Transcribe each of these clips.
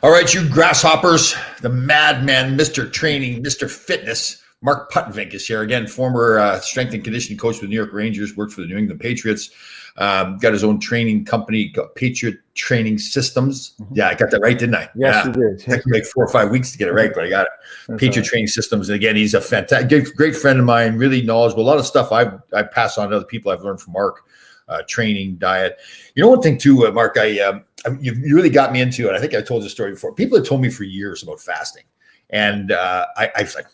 All right, you grasshoppers, the madman, Mr. Training, Mr. Fitness, Mark Putvink is here again, former strength and conditioning coach with the New York Rangers, worked for the New England Patriots, got his own training company called Patriot Training Systems. Yeah, I got that right, didn't I? Yes, you did. It took me like 4 or 5 weeks to get it right, but I got it. That's Patriot right. Training Systems. And again, he's a fantastic, great friend of mine, really knowledgeable. A lot of stuff I pass on to other people I've learned from Mark. Training, diet. You know, one thing too, Mark, you really got me into it. I think I told this story before. People have told me for years about fasting. And I was like,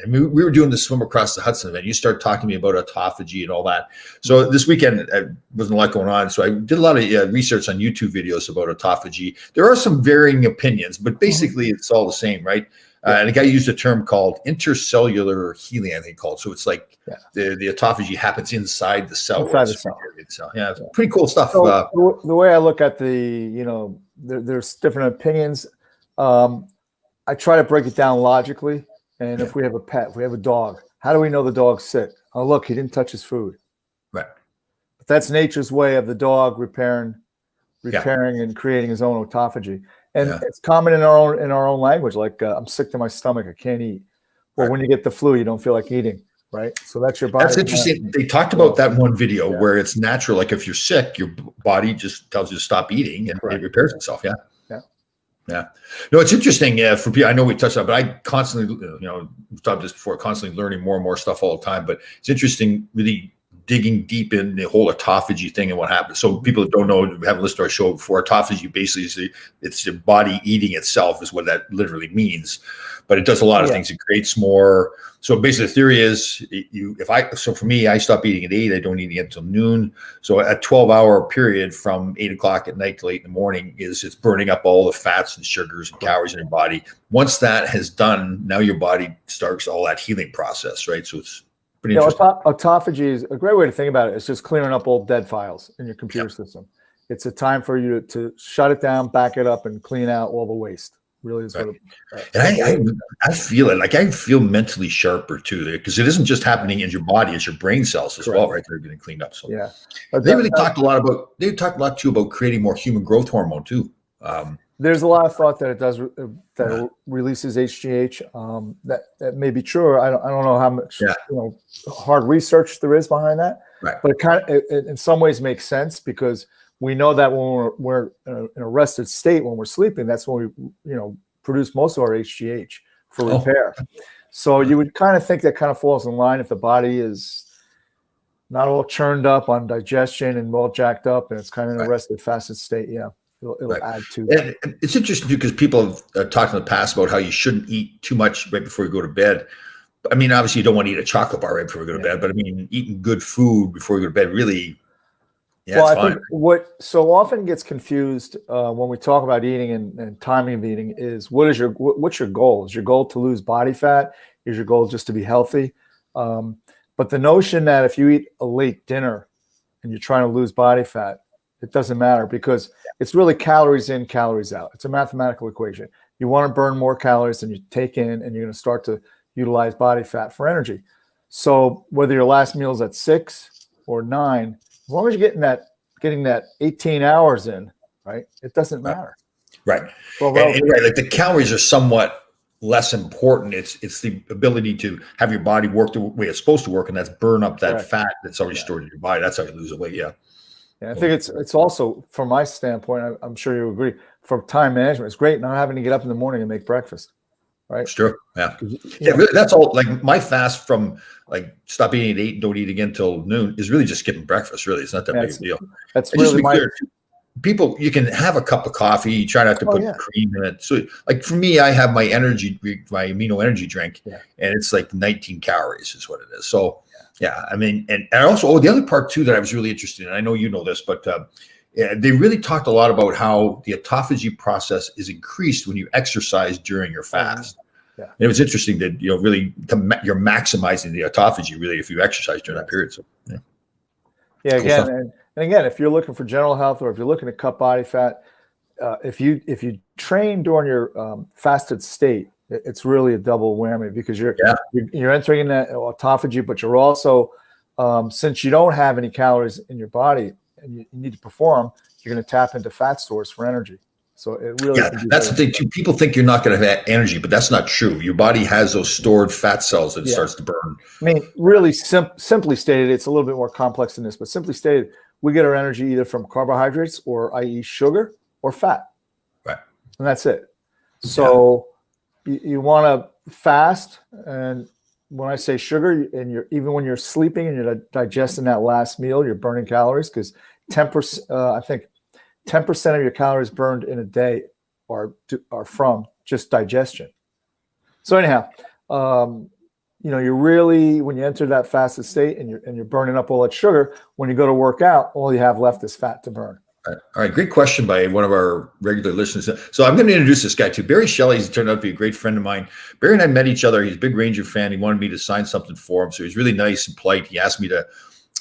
we were doing the swim across the Hudson event. You start talking to me about autophagy and all that. So this weekend, wasn't a lot going on. So I did a lot of research on YouTube videos about autophagy. There are some varying opinions, but basically it's all the same, right? And a guy used a term called intercellular healing, I think called. So it's like the autophagy happens inside the cell. Inside the cell. Yeah, it's pretty cool stuff. So the way I look at there's different opinions. I try to break it down logically. And if we have a pet, if we have a dog, how do we know the dog's sick? Oh, look, he didn't touch his food. Right. But that's nature's way of the dog repairing and creating his own autophagy. And it's common in our own language, like I'm sick to my stomach, I can't eat. Or when you get the flu, you don't feel like eating, right? So that's your body. That's interesting. They talked about that one video where it's natural. Like if you're sick, your body just tells you to stop eating and it repairs itself. Yeah. No, it's interesting. For people, I know we touched on, but I constantly, we've talked this before, constantly learning more and more stuff all the time. But it's interesting, really digging deep in the whole autophagy thing and what happens. So people that don't know, we haven't listened to our show before. Autophagy basically it's the body eating itself is what that literally means. But it does a lot of things. It creates more. So basically the theory is so for me, I stop eating at 8, I don't eat again until noon. So a 12-hour period from 8 o'clock at night till 8 in the morning it's burning up all the fats and sugars and calories in your body. Once that has done, now your body starts all that healing process, right? So it's pretty interesting. Autophagy is a great way to think about it. It's just clearing up old dead files in your computer system. It's a time for you to shut it down, back it up, and clean out all the waste. Really is what and I feel it. Like I feel mentally sharper too, because it isn't just happening in your body; it's your brain cells as well, right? They're getting cleaned up. So they really talked a lot too about creating more human growth hormone too. There's a lot of thought that it does it releases HGH. That may be true. I don't know how much hard research there is behind that, but it in some ways makes sense because we know that when we're in a rested state, when we're sleeping, that's when we produce most of our HGH for repair. So you would kind of think that kind of falls in line if the body is not all churned up on digestion and all jacked up, and it's kind of in a rested, fasted state. Yeah. It'll add to that. And it's interesting too because people have talked in the past about how you shouldn't eat too much right before you go to bed. I mean, obviously you don't want to eat a chocolate bar right before you go to bed, but I mean, eating good food before you go to bed really, I think what so often gets confused when we talk about eating and timing of eating is what's your goal? Is your goal to lose body fat? Is your goal just to be healthy? But the notion that if you eat a late dinner and you're trying to lose body fat, it doesn't matter because it's really calories in, calories out. It's a mathematical equation. You want to burn more calories than you take in, and you're going to start to utilize body fat for energy. So whether your last meal is at 6 or 9, as long as you're getting that 18 hours in, right? It doesn't matter. Right. Well, like the calories are somewhat less important. It's the ability to have your body work the way it's supposed to work, and that's burn up that fat that's already stored in your body. That's how you lose the weight. Yeah. Yeah, I think it's also, from my standpoint, I'm sure you agree, from time management, it's great not having to get up in the morning and make breakfast, right? It's true. Yeah. Really, that's all. Like my fast from like stop eating at 8 and don't eat again till noon is really just skipping breakfast. Really, it's not that big a deal. That's really people, you can have a cup of coffee. You try not to put cream in it. So like for me, I have my amino energy drink, and it's like 19 calories is what it is. So I mean, and also the other part too that I was really interested in, I know you know this, but they really talked a lot about how the autophagy process is increased when you exercise during your fast. And it was interesting that, really you're maximizing the autophagy really if you exercise during that period. So again, and again, if you're looking for general health or if you're looking to cut body fat, if you train during your fasted state, it's really a double whammy because you're entering in that autophagy, but you're also, since you don't have any calories in your body and you need to perform, you're going to tap into fat stores for energy. So it really, that's the thing too. People think you're not going to have energy, but that's not true. Your body has those stored fat cells that it starts to burn. I mean, really simply stated, it's a little bit more complex than this, but simply stated, we get our energy either from carbohydrates, or i.e. sugar, or fat. Right. And that's it. So you want to fast, and when I say sugar, and even when you're sleeping and you're digesting that last meal, you're burning calories, because 10%, I think 10% of your calories burned in a day are from just digestion. So anyhow, you're really, when you enter that fasted state and you're burning up all that sugar, when you go to work out, all you have left is fat to burn. All right. Great question by one of our regular listeners. So I'm going to introduce this guy too. Barry Shelley. He's turned out to be a great friend of mine. Barry and I met each other. He's a big Ranger fan. He wanted me to sign something for him. So he's really nice and polite. He asked me to,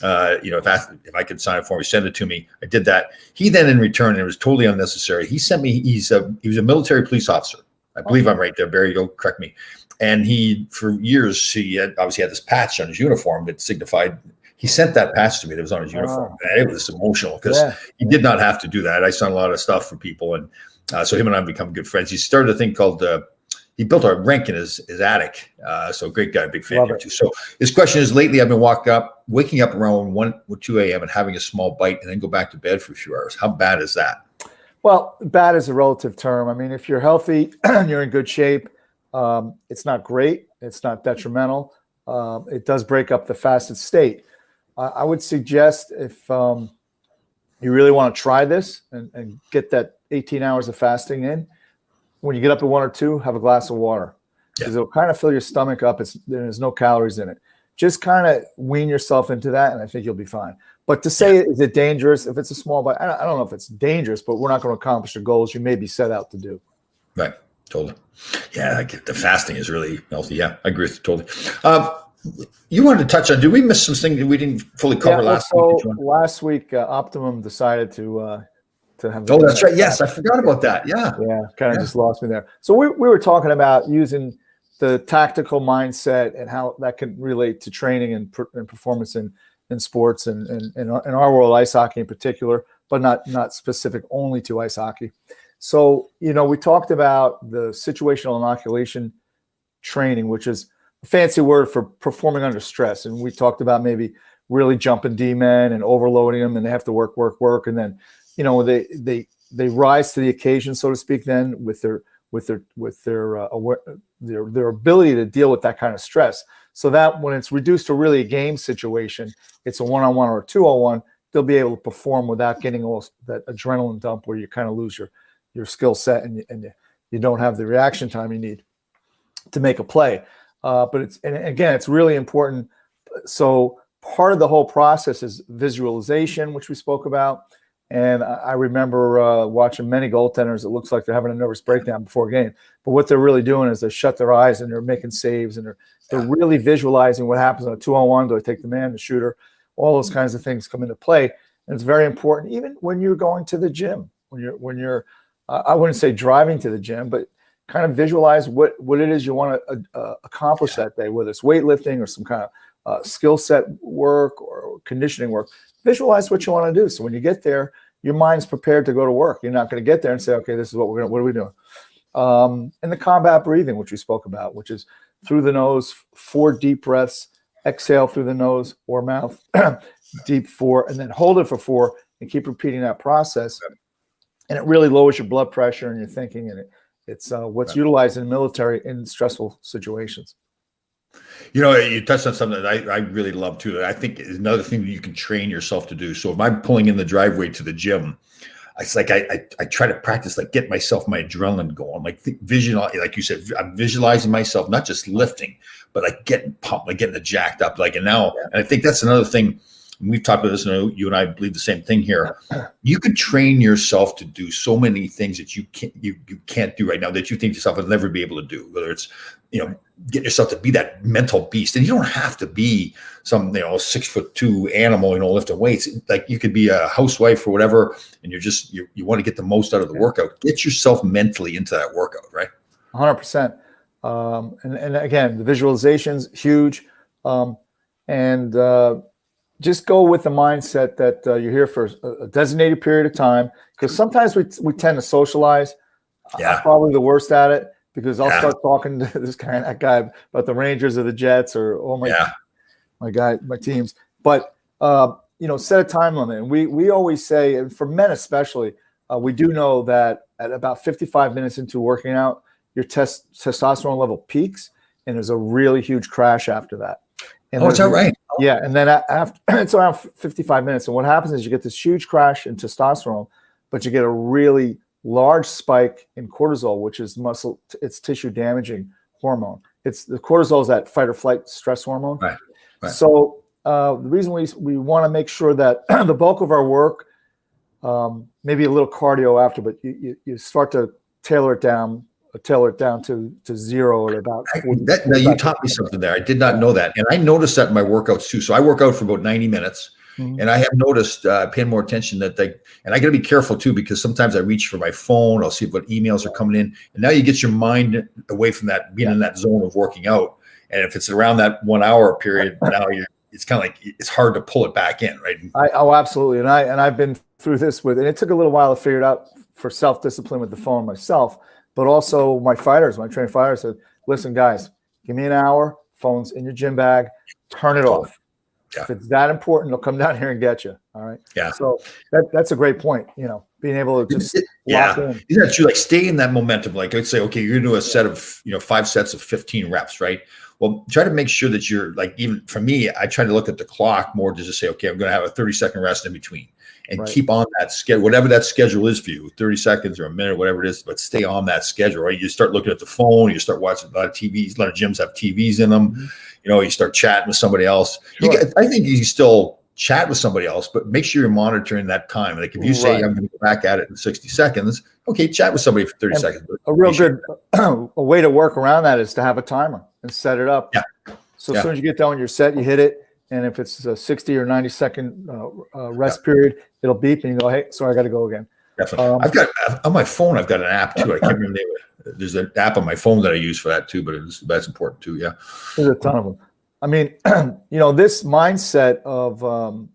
if I could sign it for him, he sent it to me. I did that. He then in return, and it was totally unnecessary, he sent me, he was a military police officer. I believe I'm right there. Barry, go correct me. And he, for years, he obviously had this patch on his uniform that signified, he sent that patch to me that was on his uniform. And it was emotional because he did not have to do that. I signed a lot of stuff for people. And so him and I have become good friends. He started a thing called, he built a rink in his attic. So great guy, big fan here too. So his question is, lately I've been waking up around 1 or 2 a.m. and having a small bite and then go back to bed for a few hours. How bad is that? Well, bad is a relative term. I mean, if you're healthy and you're in good shape, it's not great. It's not detrimental. It does break up the fasted state. I would suggest if you really want to try this and get that 18 hours of fasting in, when you get up at 1 or 2, have a glass of water, because it'll kind of fill your stomach up. There's no calories in it. Just kind of wean yourself into that, and I think you'll be fine. But to say, is it dangerous? If it's a small bite, I don't know if it's dangerous, but we're not going to accomplish the goals you may be set out to do. Right. Totally. Yeah. The fasting is really healthy. Yeah. I agree with you totally. You wanted to touch on, did we miss some things that we didn't fully cover last week? Last week, Optimum decided to have. Oh, that's right. Yes. I forgot about that. Yeah. Yeah. Kind of just lost me there. So we were talking about using the tactical mindset and how that can relate to training and performance in sports and in our world, ice hockey in particular, but not specific only to ice hockey. So, we talked about the situational inoculation training, which is a fancy word for performing under stress. And we talked about maybe really jumping D-men and overloading them, and they have to work. And then, they rise to the occasion, so to speak, then with their ability to deal with that kind of stress. So that when it's reduced to really a game situation, it's a 1-on-1 or a 2-on-1, they'll be able to perform without getting all that adrenaline dump where you kind of lose your skill set and you don't have the reaction time you need to make a play. But it's really important. So part of the whole process is visualization, which we spoke about. And I remember watching many goaltenders. It looks like they're having a nervous breakdown before a game. But what they're really doing is they shut their eyes and they're making saves and they're really visualizing what happens on a 2-on-1. Do I take the man, the shooter? All those kinds of things come into play. And it's very important, even when you're going to the gym, when you're I wouldn't say driving to the gym, but kind of visualize what it is you want to accomplish that day, whether it's weightlifting or some kind of skill set work or conditioning work. Visualize what you want to do. So when you get there, your mind's prepared to go to work. You're not going to get there and say, okay, this is what are we doing? And the combat breathing, which we spoke about, which is through the nose, 4 deep breaths, exhale through the nose or mouth, deep 4, and then hold it for 4 and keep repeating that process. And it really lowers your blood pressure and your thinking. And it's what's utilized in the military in stressful situations. You touched on something that I really love too. That I think is another thing that you can train yourself to do. So if I'm pulling in the driveway to the gym, it's like I try to practice, like get my adrenaline going, like vision, like you said, I'm visualizing myself, not just lifting, but like getting pumped, like getting it jacked up. And I think that's another thing. We've talked about this, and you and I believe the same thing here. You could train yourself to do so many things that you can't do right now that you think yourself will never be able to do. Whether it's get yourself to be that mental beast, and you don't have to be some 6'2" animal lifting weights. Like you could be a housewife or whatever, and you want to get the most out of the workout. Get yourself mentally into that workout, right? 100%. And again, the visualization's huge, and just go with the mindset that you're here for a designated period of time, because sometimes we tend to socialize. Yeah. I'm probably the worst at it, because I'll start talking to this guy and that guy about the Rangers or the Jets or my teams. But set a time limit. And we always say, and for men especially, we do know that at about 55 minutes into working out, your testosterone level peaks, and there's a really huge crash after that. And is that right? Yeah, and then after it's around 55 minutes, and what happens is you get this huge crash in testosterone, but you get a really large spike in cortisol, which is it's tissue damaging hormone. It's the cortisol is that fight or flight stress hormone. Right. So the reason we want to make sure that the bulk of our work, maybe a little cardio after, but you start to tailor it down to zero at about. Now you taught me something there. I did not know that, and I noticed that in my workouts too. So I work out for about 90 minutes. And I have noticed, paying more attention and I got to be careful too, because sometimes I reach for my phone. I'll see what emails are coming in, and now you get your mind away from that, being in that zone of working out. And if it's around that 1 hour period, now it's kind of like it's hard to pull it back in, right? Absolutely, and I've been through this and it took a little while to figure it out for self-discipline with the phone myself, but also my fighters. When I train fighters, said, "Listen, guys, give me an hour. Phone's in your gym bag. Turn it off." Yeah. If it's that important, they'll come down here and get you. All right. Yeah. So that's a great point. Being able to just lock in. Isn't that true? Like stay in that momentum. Like let's say, okay, you're gonna do a set of 5 sets of 15 reps, right? Well, try to make sure that you're like, even for me, I try to look at the clock more to just say, okay, I'm gonna have a 30-second rest in between, and keep on that schedule, whatever that schedule is for you, 30 seconds or a minute, whatever it is, but stay on that schedule, right? You start looking at the phone, you start watching a lot of TVs, a lot of gyms have TVs in them. Mm-hmm. You start chatting with somebody else. Sure. I think you can still chat with somebody else, but make sure you're monitoring that time. Like if you say, I'm going to go back at it in 60 seconds, okay, chat with somebody for 30 seconds. A real good a way to work around that is to have a timer and set it up. Yeah. So as soon as you get done with your set, you hit it. And if it's a 60 or 90-second rest period, it'll beep and you go, hey, sorry, I got to go again. Definitely. I've got on my phone, I've got an app too. I can't remember the name of it. There's an app on my phone that I use for that too, but that's important too. Yeah. There's a ton of them. I mean, this mindset of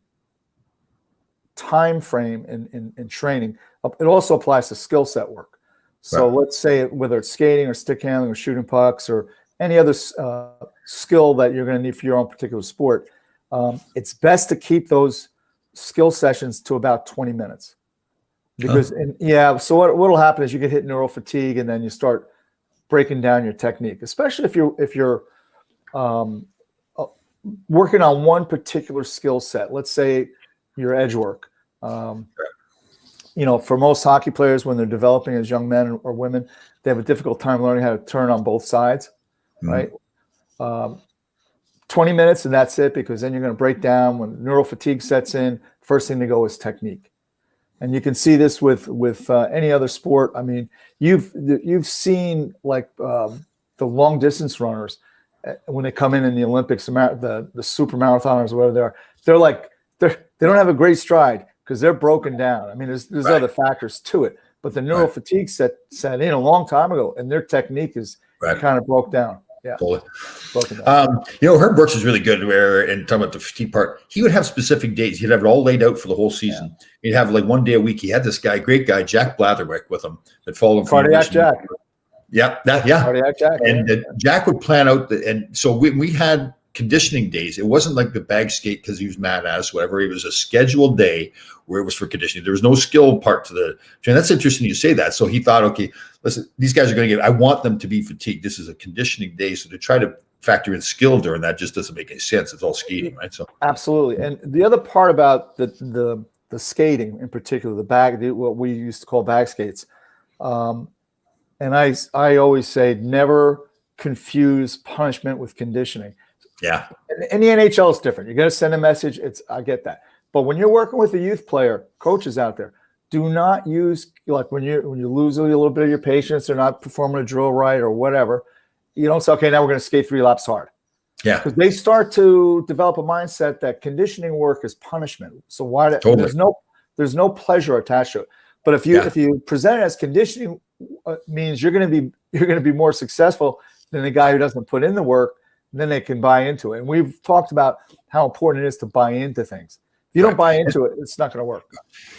time frame in training, it also applies to skill set work. So let's say whether it's skating or stick handling or shooting pucks or any other skill that you're going to need for your own particular sport, it's best to keep those skill sessions to about 20 minutes. Because so what will happen is you get hit neural fatigue, and then you start breaking down your technique, especially if you're working on one particular skill set. Let's say your edge work. For most hockey players, when they're developing as young men or women, they have a difficult time learning how to turn on both sides, right? 20 minutes and that's it, because then you're going to break down. When neural fatigue sets in, first thing to go is technique. And you can see this with any other sport. I mean, you've seen like the long distance runners when they come in the Olympics, the super marathoners, whatever they don't have a great stride because they're broken down. I mean, there's other factors to it, but the neural fatigue set in a long time ago, and their technique is kind of broke down. Yeah. Herb Brooks is really good and talking about the fatigue part. He would have specific days. He'd have it all laid out for the whole season. Yeah. He'd have like one day a week. He had this guy, great guy, Jack Blatherwick, with him that followed him. Cardiac Jack. Yeah. Cardiac Jack. And Jack would plan out and so we had conditioning days. It wasn't like the bag skate because he was mad at us, whatever. It was a scheduled day where it was for conditioning. There was no skill part to the training. That's interesting you say that. So he thought, okay, listen, these guys are going to I want them to be fatigued. This is a conditioning day. So to try to factor in skill during that just doesn't make any sense. It's all skating, right? So absolutely. And the other part about the skating in particular, what we used to call bag skates. And I always say never confuse punishment with conditioning. Yeah. In the NHL, it's different. You're going to send a message. I get that. But when you're working with a youth player, coaches out there, do not use, like when you lose a little bit of your patience or not performing a drill right or whatever, you don't say, okay, now we're going to skate 3 laps hard. Yeah. Because they start to develop a mindset that conditioning work is punishment. So there's no pleasure attached to it. But if you present it as conditioning, means you're going to be more successful than the guy who doesn't put in the work. then they can buy into it. And we've talked about how important it is to buy into things. If you don't buy into it, it's not going to work.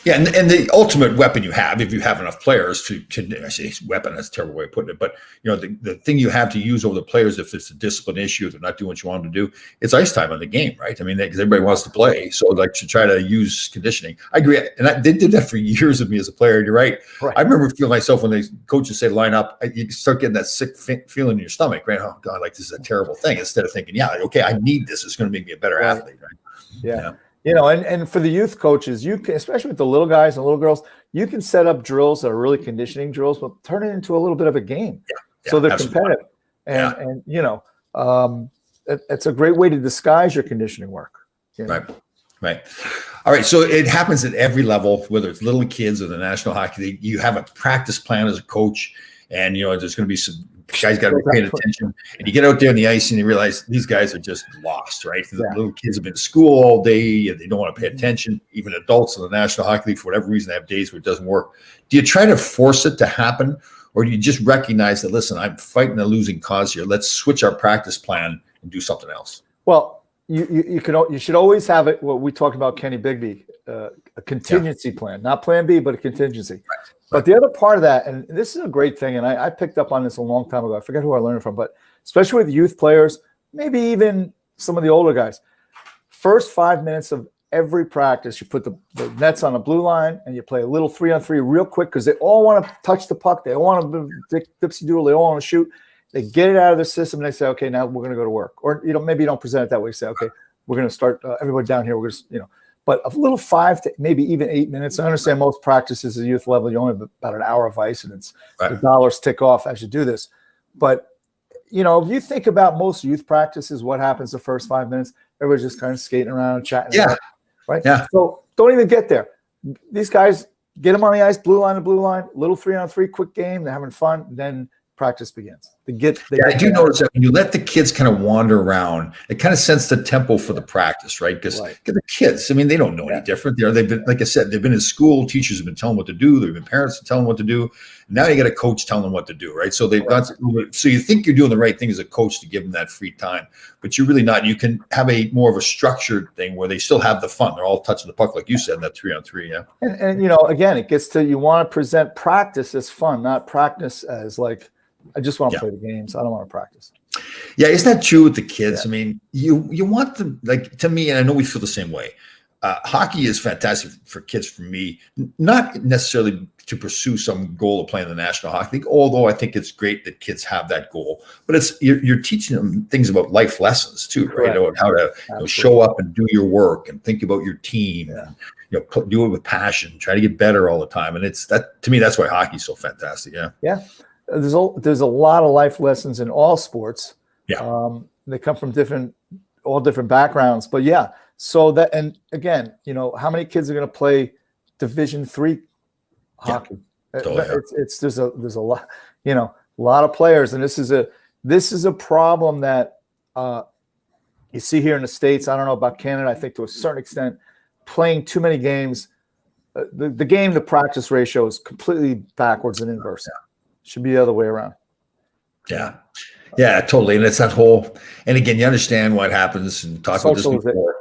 Yeah, and the ultimate weapon you have, if you have enough players I say weapon, that's a terrible way of putting it, but the thing you have to use over the players, if it's a discipline issue, if they're not doing what you want them to do, it's ice time on the game, right? I mean, because everybody wants to play, so like to try to use conditioning. I agree, and they did that for years of me as a player. You're right. I remember feeling myself when the coaches say line up, you start getting that sick feeling in your stomach, right? Oh God, like this is a terrible thing. Instead of thinking, yeah, okay, I need this. It's going to make me a better athlete, right? Yeah. And for the youth coaches, you can, especially with the little guys and little girls, you can set up drills that are really conditioning drills, but turn it into a little bit of a game. So they're competitive. And it's a great way to disguise your conditioning work. Right. All right. So it happens at every level, whether it's little kids or the National Hockey League. You have a practice plan as a coach, and there's going to be some guys got to be paying attention. And you get out there on the ice and you realize these guys are just lost, right? The little kids have been in school all day and they don't want to pay attention. Even adults in the National Hockey League, for whatever reason, they have days where it doesn't work. Do you try to force it to happen, or do you just recognize that, listen, I'm fighting a losing cause here. Let's switch our practice plan and do something else? Well, you should always have it. What we talked about, Kenny Bigby, a contingency plan, not plan B, but a contingency. But the other part of that, and this is a great thing, and I picked up on this a long time ago. I forget who I learned it from, but especially with youth players, maybe even some of the older guys, first 5 minutes of every practice, you put the nets on the blue line and you play a little 3-on-3 real quick because they all want to touch the puck. They all want to dipsy doodle. They all want to shoot. They get it out of their system and they say, okay, now we're going to go to work. Or, maybe you don't present it that way. You say, okay, we're going to start everybody down here. We're going to, but a little 5 to maybe even 8 minutes. I understand most practices at youth level, you only have about an hour of ice and it's the dollars tick off as you do this. But, if you think about most youth practices, what happens the first 5 minutes? Everybody's just kind of skating around and chatting. Right? Yeah. So don't even get there. These guys, get them on the ice, blue line to blue line, little 3-on-3, quick game. They're having fun. Then practice begins. I do notice that when you let the kids kind of wander around, it kind of sets the tempo for the practice, right? Because the kids, they don't know any different. They've been, like I said, they've been in school. Teachers have been telling them what to do. There have been parents telling them what to do. Now you got a coach telling them what to do, right? So so you think you're doing the right thing as a coach to give them that free time, but you're really not. You can have a more of a structured thing where they still have the fun. They're all touching the puck, like you said, in that 3-on-3. Yeah. And again, it gets to, you want to present practice as fun, not practice as like, I just want to play the games. I don't want to practice. Yeah, isn't that true with the kids? You want them, like, to me, and I know we feel the same way. Hockey is fantastic for kids, for me, not necessarily to pursue some goal of playing the National Hockey League, although I think it's great that kids have that goal. But you're teaching them things about life lessons too, right? About how to show up and do your work and think about your team and do it with passion, try to get better all the time. And it's that, to me, that's why hockey is so fantastic. Yeah. There's a lot of life lessons in all sports. They come from all different backgrounds, but so that, and again, how many kids are going to play Division III hockey? There's a lot, a lot of players, and this is a problem that you see here in the States. I don't know about Canada. I think to a certain extent, playing too many games, the game to practice ratio is completely backwards and inverse. Should be the other way around. Yeah, totally. And it's that whole, and again, you understand what happens and talk about this before.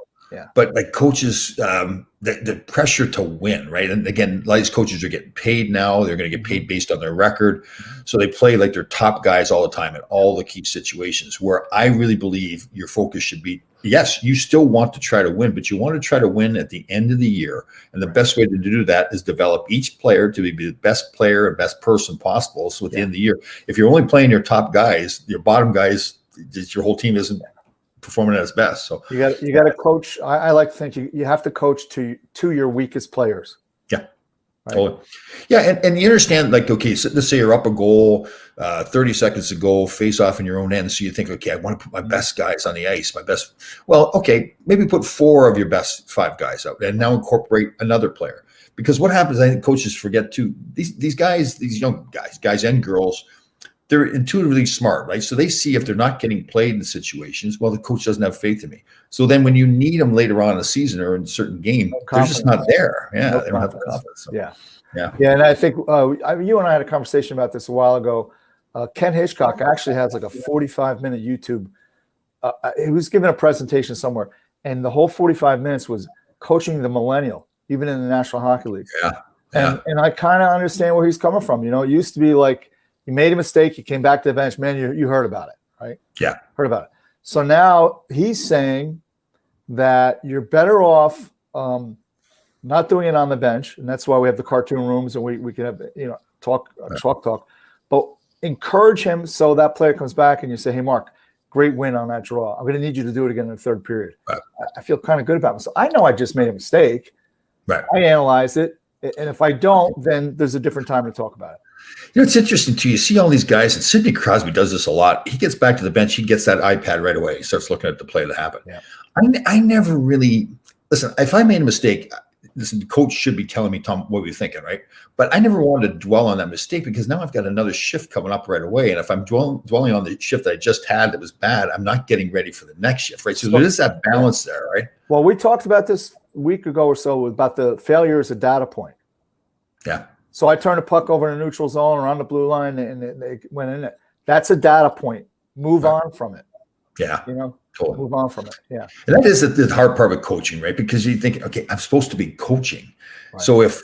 But like coaches, the pressure to win, right? And again, a lot of these coaches are getting paid now. They're going to get paid based on their record. So they play like their top guys all the time in all the key situations, where I really believe your focus should be, yes, you still want to try to win, but you want to try to win at the end of the year. And the best way to do that is develop each player to be the best player and best person possible. So at the end of the year, if you're only playing your top guys, your bottom guys, your whole team isn't performing at its best. So you got to coach. I like to think you have to coach to your weakest players. Right? Totally. Yeah, and you understand, like, okay, so let's say you're up a goal, 30 seconds to go, face off in your own end. So you think, okay, I want to put my best guys on the ice, well, okay, maybe put 4 of your best 5 guys out and now incorporate another player. Because what happens, I think coaches forget too, these guys, these young guys and girls, they're intuitively smart, right? So they see if they're not getting played in situations, well, the coach doesn't have faith in me. So then when you need them later on in the season or in a certain game, they're just not there. They don't have the confidence. So. And I think you and I had a conversation about this a while ago. Ken Hitchcock actually has like a 45-minute YouTube he was giving a presentation somewhere, and the whole 45 minutes was coaching the millennial, even in the National Hockey League. Yeah. And I kind of understand where he's coming from. It used to be like you made a mistake, you came back to the bench, man, you heard about it, right? Yeah. Heard about it. So now he's saying that you're better off not doing it on the bench, and that's why we have the cartoon rooms and we can have talk, but encourage him so that player comes back and you say, hey, Mark, great win on that draw. I'm going to need you to do it again in the third period. Right. I feel kind of good about myself. I know I just made a mistake. Right. I analyze it, and if I don't, then there's a different time to talk about it. It's interesting too. You see all these guys, and Sidney Crosby does this a lot. He gets back to the bench, he gets that iPad right away. He starts looking at the play that happened. Yeah. I never really listen. If I made a mistake, listen, the coach should be telling me, Tom, what were you thinking, right? But I never wanted to dwell on that mistake because now I've got another shift coming up right away. And if I'm dwelling on the shift that I just had that was bad, I'm not getting ready for the next shift, right? So there is that balance there, right? Well, we talked about this a week ago or so about the failure as a data point. Yeah. So I turned a puck over in the neutral zone or on the blue line and they went in it. That's a data point. Move on from it. Yeah. Totally. Move on from it. Yeah. And that is the hard part of coaching, right? Because you think, okay, I'm supposed to be coaching. Right. So if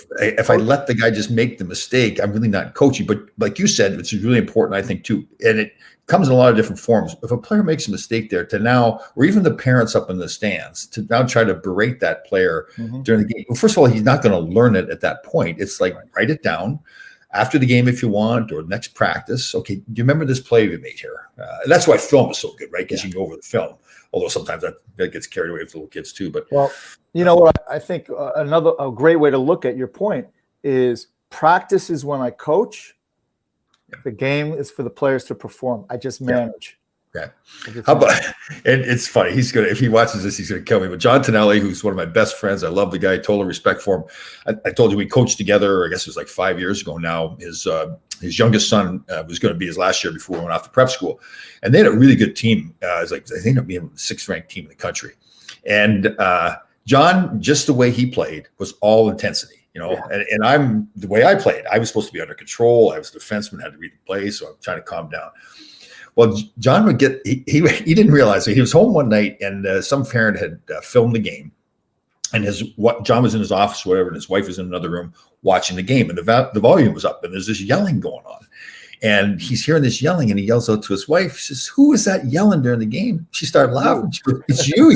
I let the guy just make the mistake, I'm really not coaching. But like you said, it's really important, I think, too. And it comes in a lot of different forms. If a player makes a mistake there to now, or even the parents up in the stands, to now try to berate that player during the game. Well, first of all, he's not going to learn it at that point. It's like, write it down after the game if you want, or next practice. Okay, do you remember this play we made here? And that's why film is so good, right? Because you can go over the film. Although sometimes that gets carried away with little kids too. But well, you know what? I think a great way to look at your point is practice is when I coach. The game is for the players to perform. I just manage. Yeah. How about? And it's funny. He's gonna, if he watches this, he's gonna kill me. But John Tonelli, who's one of my best friends, I love the guy. Total respect for him. I told you we coached together. I guess it was like 5 years ago now. His youngest son was going to be his last year before we went off to prep school, and they had a really good team. It's like I think they're being the 6th ranked team in the country. And John, just the way he played was all intensity. And I'm the way I played. I was supposed to be under control. I was a defenseman, had to read the play, so I'm trying to calm down. Well, John would get he didn't realize it. He was home one night, and some parent had filmed the game, and John was in his office, or whatever, and his wife was in another room watching the game, and the volume was up, and there's this yelling going on, and he's hearing this yelling, and he yells out to his wife. He says, "Who is that yelling during the game?" She started laughing. She goes, "It's you."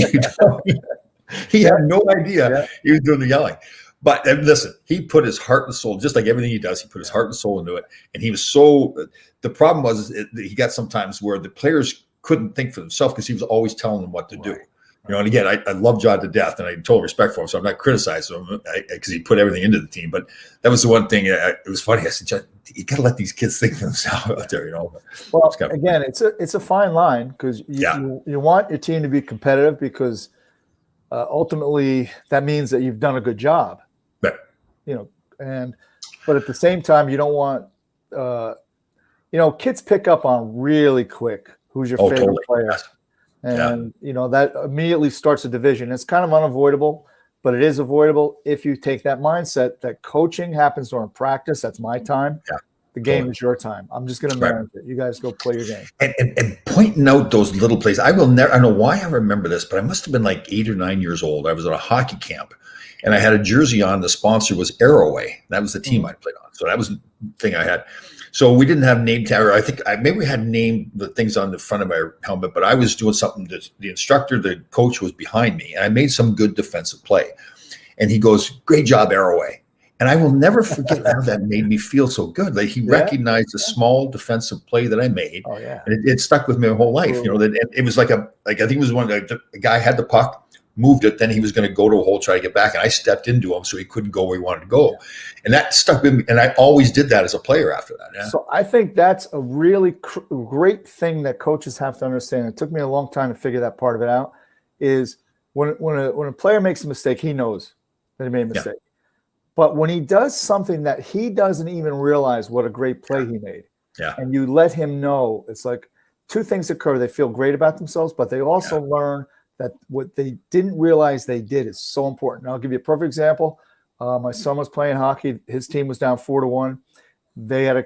He had no idea he was doing the yelling. But listen, he put his heart and soul, just like everything he does, he put his heart and soul into it. And he was the problem was he got sometimes where the players couldn't think for themselves because he was always telling them what to do. And again, I love John to death and I have total respect for him. So I'm not criticizing him because he put everything into the team. But that was the one thing, it was funny. I said, John, you got to let these kids think for themselves out there, Well, again, it's a fine line because you want your team to be competitive because ultimately that means that you've done a good job. But at the same time, you don't want, kids pick up on really quick who's your favorite player. And, that immediately starts a division. It's kind of unavoidable, but it is avoidable if you take that mindset that coaching happens during practice. That's my time. Yeah. The game is your time. I'm just going to manage it. You guys go play your game. And pointing out those little plays. I don't know why I remember this, but I must have been like 8 or 9 years old. I was at a hockey camp. And I had a jersey on. The sponsor was Arrowway. That was the team I played on. So that was the thing I had. So we didn't have name tag. Or I think maybe we had named the things on the front of my helmet, but I was doing something that the instructor, the coach was behind me. And I made some good defensive play. And he goes, "Great job, Arrowway." And I will never forget how that made me feel so good. Like he recognized the small defensive play that I made. Oh, yeah. And it stuck with me my whole life. That it was like I think it was one the guy had the puck, moved it, then he was going to go to a hole, try to get back, and I stepped into him so he couldn't go where he wanted to go. And that stuck with me, and I always did that as a player after that. Yeah. So I think that's a really great thing that coaches have to understand. It took me a long time to figure that part of it out, is when a player makes a mistake, he knows that he made a mistake. Yeah. But when he does something that he doesn't even realize what a great play he made, and you let him know, it's like two things occur. They feel great about themselves, but they also learn that what they didn't realize they did is so important. And I'll give you a perfect example. My son was playing hockey. His team was down 4-1. They had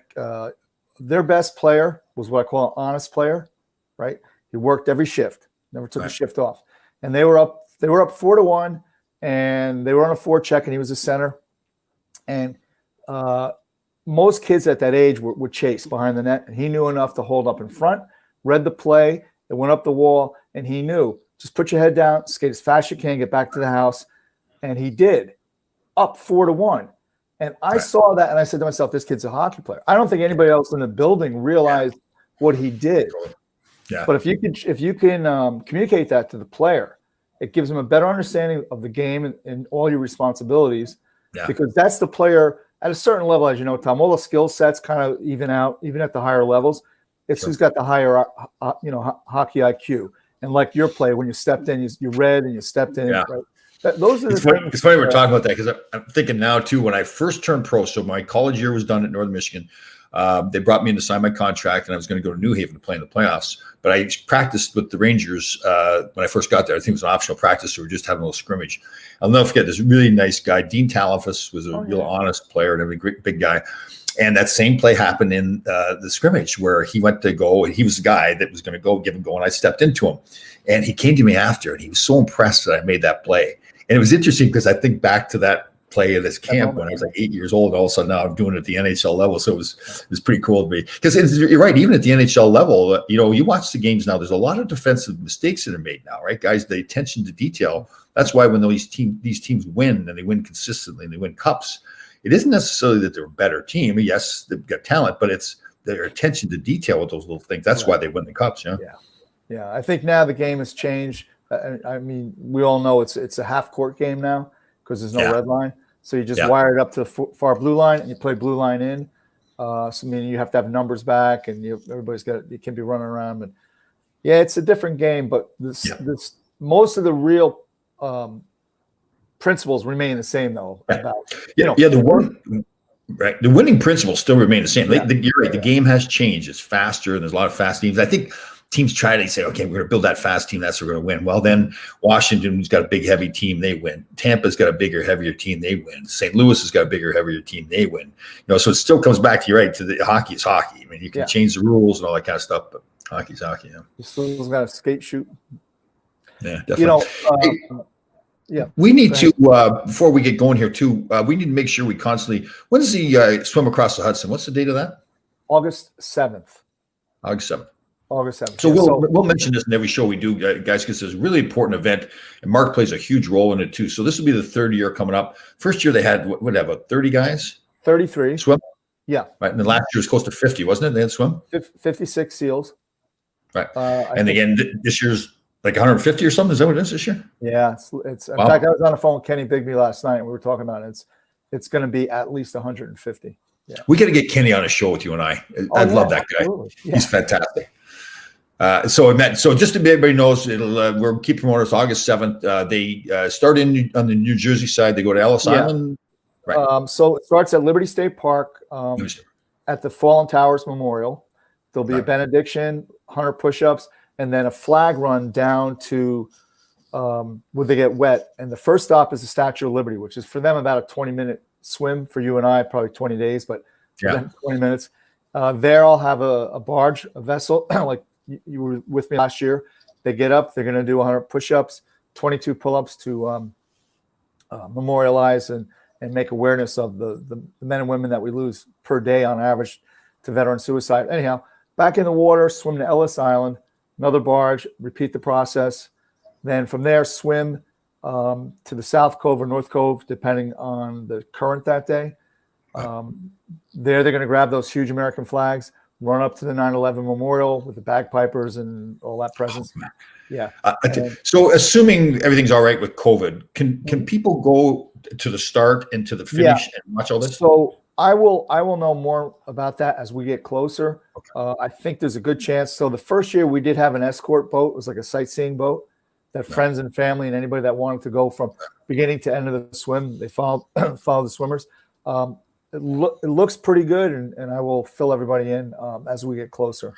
their best player was what I call an honest player, right? He worked every shift. Never took a shift off. And they were up 4-1, and they were on a forecheck, and he was a center. And most kids at that age would chase behind the net, and he knew enough to hold up in front, read the play, it went up the wall, and he knew, just put your head down, skate as fast as you can, get back to the house. And he did, up 4-1. And I saw that, and I said to myself, this kid's a hockey player. I don't think anybody else in the building realized what he did. Yeah. But if you can communicate that to the player, it gives him a better understanding of the game and all your responsibilities, because that's the player at a certain level, as you know, Tom. All the skill sets kind of even out, even at the higher levels. It's who's got the higher, hockey IQ. And like your play, when you stepped in, you read and you stepped in. Yeah. Right? Those are it's funny we're talking about that, because I'm thinking now too, when I first turned pro, so my college year was done at Northern Michigan. They brought me in to sign my contract, and I was going to go to New Haven to play in the playoffs. But I practiced with the Rangers when I first got there. I think it was an optional practice, so we were just having a little scrimmage. I'll never forget this really nice guy. Dean Talafus was a real honest player and a great big guy. And that same play happened in the scrimmage where he went to go, and he was the guy that was going to go give him go. And I stepped into him, and he came to me after, and he was so impressed that I made that play. And it was interesting because I think back to that play at this camp when I was like 8 years old. All of a sudden now I'm doing it at the NHL level. So it was pretty cool to me, because you're right. Even at the NHL level, you watch the games now, there's a lot of defensive mistakes that are made now, right, guys? The attention to detail. That's why when these teams win, and they win consistently and they win cups, it isn't necessarily that they're a better team. Yes, they've got talent, but it's their attention to detail with those little things. That's why they win the cups. Yeah. I think now the game has changed. I mean, we all know it's a half court game now because there's no red line. So you just wire it up to the far blue line, and you play blue line in. So meaning you have to have numbers back, and everybody's got, you can be running around. But it's a different game. But this most of the real principles remain the same, though. About the winning principles still remain the same. You're right. The game has changed. It's faster, and there's a lot of fast teams. I think teams try to say, okay, we're going to build that fast team. That's what we're going to win. Well, then Washington's got a big, heavy team. They win. Tampa's got a bigger, heavier team. They win. St. Louis has got a bigger, heavier team. They win. So it still comes back to, you're right, to the hockey is hockey. I mean, you can change the rules and all that kind of stuff, but hockey's hockey. You still got to skate, shoot. Yeah, definitely. We need to, before we get going here too, we need to make sure we constantly, when's the swim across the Hudson? What's the date of that? August 7th. August 7th. August 7th. So we'll mention this in every show we do, guys, because it's a really important event, and Mark plays a huge role in it too. So this will be the third year coming up. First year they had, whatever, 30 guys? 33. Swim? Yeah. Right, and the last year was close to 50, wasn't it? They had swim? 56 SEALs. Right. And again, this year's like 150 or something. Is that what it is this year? Yeah. It's in fact, I was on the phone with Kenny Bigby last night, and we were talking about it. It's going to be at least 150. Yeah. We got to get Kenny on a show with you and I. I'd love that guy. Yeah. He's fantastic. So just to everybody knows, we're keeping promoting August 7th. They start on the New Jersey side. They go to Ellis Island. Right. So it starts at Liberty State Park at the Fallen Towers Memorial. There'll be a benediction, 100 push-ups, and then a flag run down to where they get wet. And the first stop is the Statue of Liberty, which is for them about a 20-minute swim. For you and I, probably 20 days, but 20 minutes. There I'll have a barge, a vessel, like you were with me last year. They get up, they're going to do 100 push-ups, 22 pull-ups to memorialize and make awareness of the men and women that we lose per day on average to veteran suicide. Anyhow, back in the water, swim to Ellis Island, another barge, repeat the process. Then from there, swim to the South Cove or North Cove, depending on the current that day. They're going to grab those huge American flags, run up to the 9/11 Memorial with the bagpipers and all that presence. So assuming everything's all right with COVID, can people go to the start and to the finish and watch all this? So I will know more about that as we get closer. I think there's a good chance. So the first year we did have an escort boat. It was like a sightseeing boat that friends and family and anybody that wanted to go from beginning to end of the swim, they follow the swimmers. It looks pretty good, and I will fill everybody in as we get closer.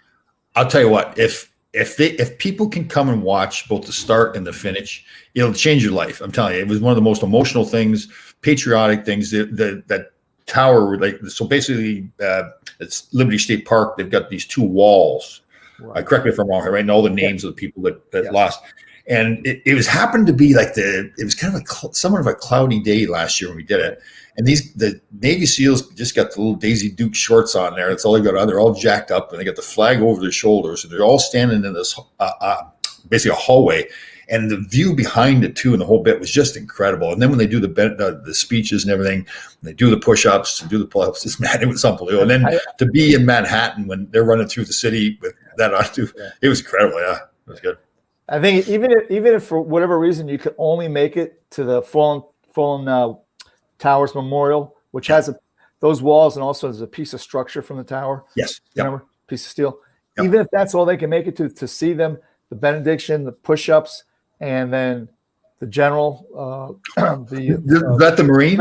I'll tell you what, if people can come and watch both the start and the finish, it'll change your life. I'm telling you, it was one of the most emotional things, patriotic things. That tower, so basically, it's Liberty State Park. They've got these two walls Correct me if I'm wrong, right? And all the names of the people that lost. And it was happened to be like it was kind of somewhat of a cloudy day last year when we did it. And the Navy SEALs just got the little Daisy Duke shorts on there. That's all they got on. They're all jacked up, and they got the flag over their shoulders. And they're all standing in this basically a hallway. And the view behind it too, and the whole bit was just incredible. And then when they do the speeches and everything, they do the push-ups and do the pull-ups. It was unbelievable. And then to be in Manhattan when they're running through the city with that on too, it was incredible. Yeah, it was good. I think even if for whatever reason you could only make it to the fallen Towers Memorial, which has those walls and also there's a piece of structure from the tower. Yes, remember, piece of steel. Yep. Even if that's all they can make it to see them, the benediction, the push-ups, and then the general, the Marine,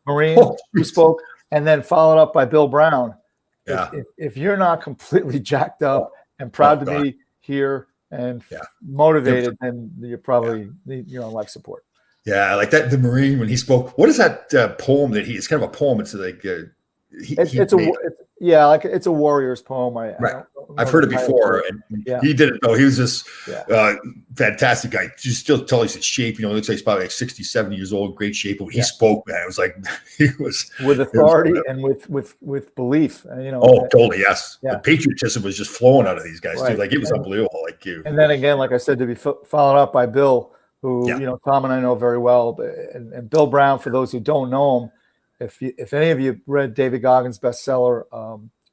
Marine who spoke, and then followed up by Bill Brown. Yeah. If you're not completely jacked up and proud to be here and motivated, then you're probably you're on life support. Yeah, like that. The Marine when he spoke. What is that poem that it's kind of a poem? It's like it's a warrior's poem. I've heard it before, and he did it though. He was this fantastic guy. You still tell he's in shape. You know, it looks like he's probably like 60, 70 years old, great shape. But when he spoke, man, it was like he was with authority and with belief. Totally, yes. The patriotism was just flowing out of these guys too. Like it was unbelievable. Like you. And then again, like I said, to be followed up by Bill, who Tom and I know very well, and Bill Brown. For those who don't know him. If any of you read David Goggins' bestseller,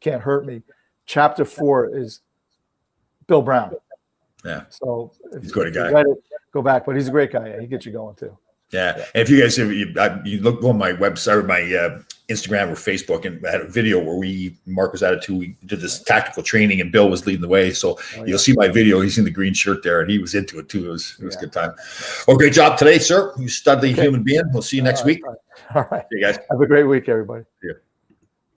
Can't Hurt Me, Chapter 4 is Bill Brown. Yeah. So he's a great guy. Read it, go back, but he's a great guy. Yeah, he gets you going too. Yeah. And if you guys you go on my website or my Instagram or Facebook, and I had a video where Mark was at it too. We did this tactical training, and Bill was leading the way. So you'll see my video. He's in the green shirt there, and he was into it too. It was a good time. Well, great job today, sir. You studly human being. We'll see you next week. All right. See you guys. Have a great week, everybody. Yeah.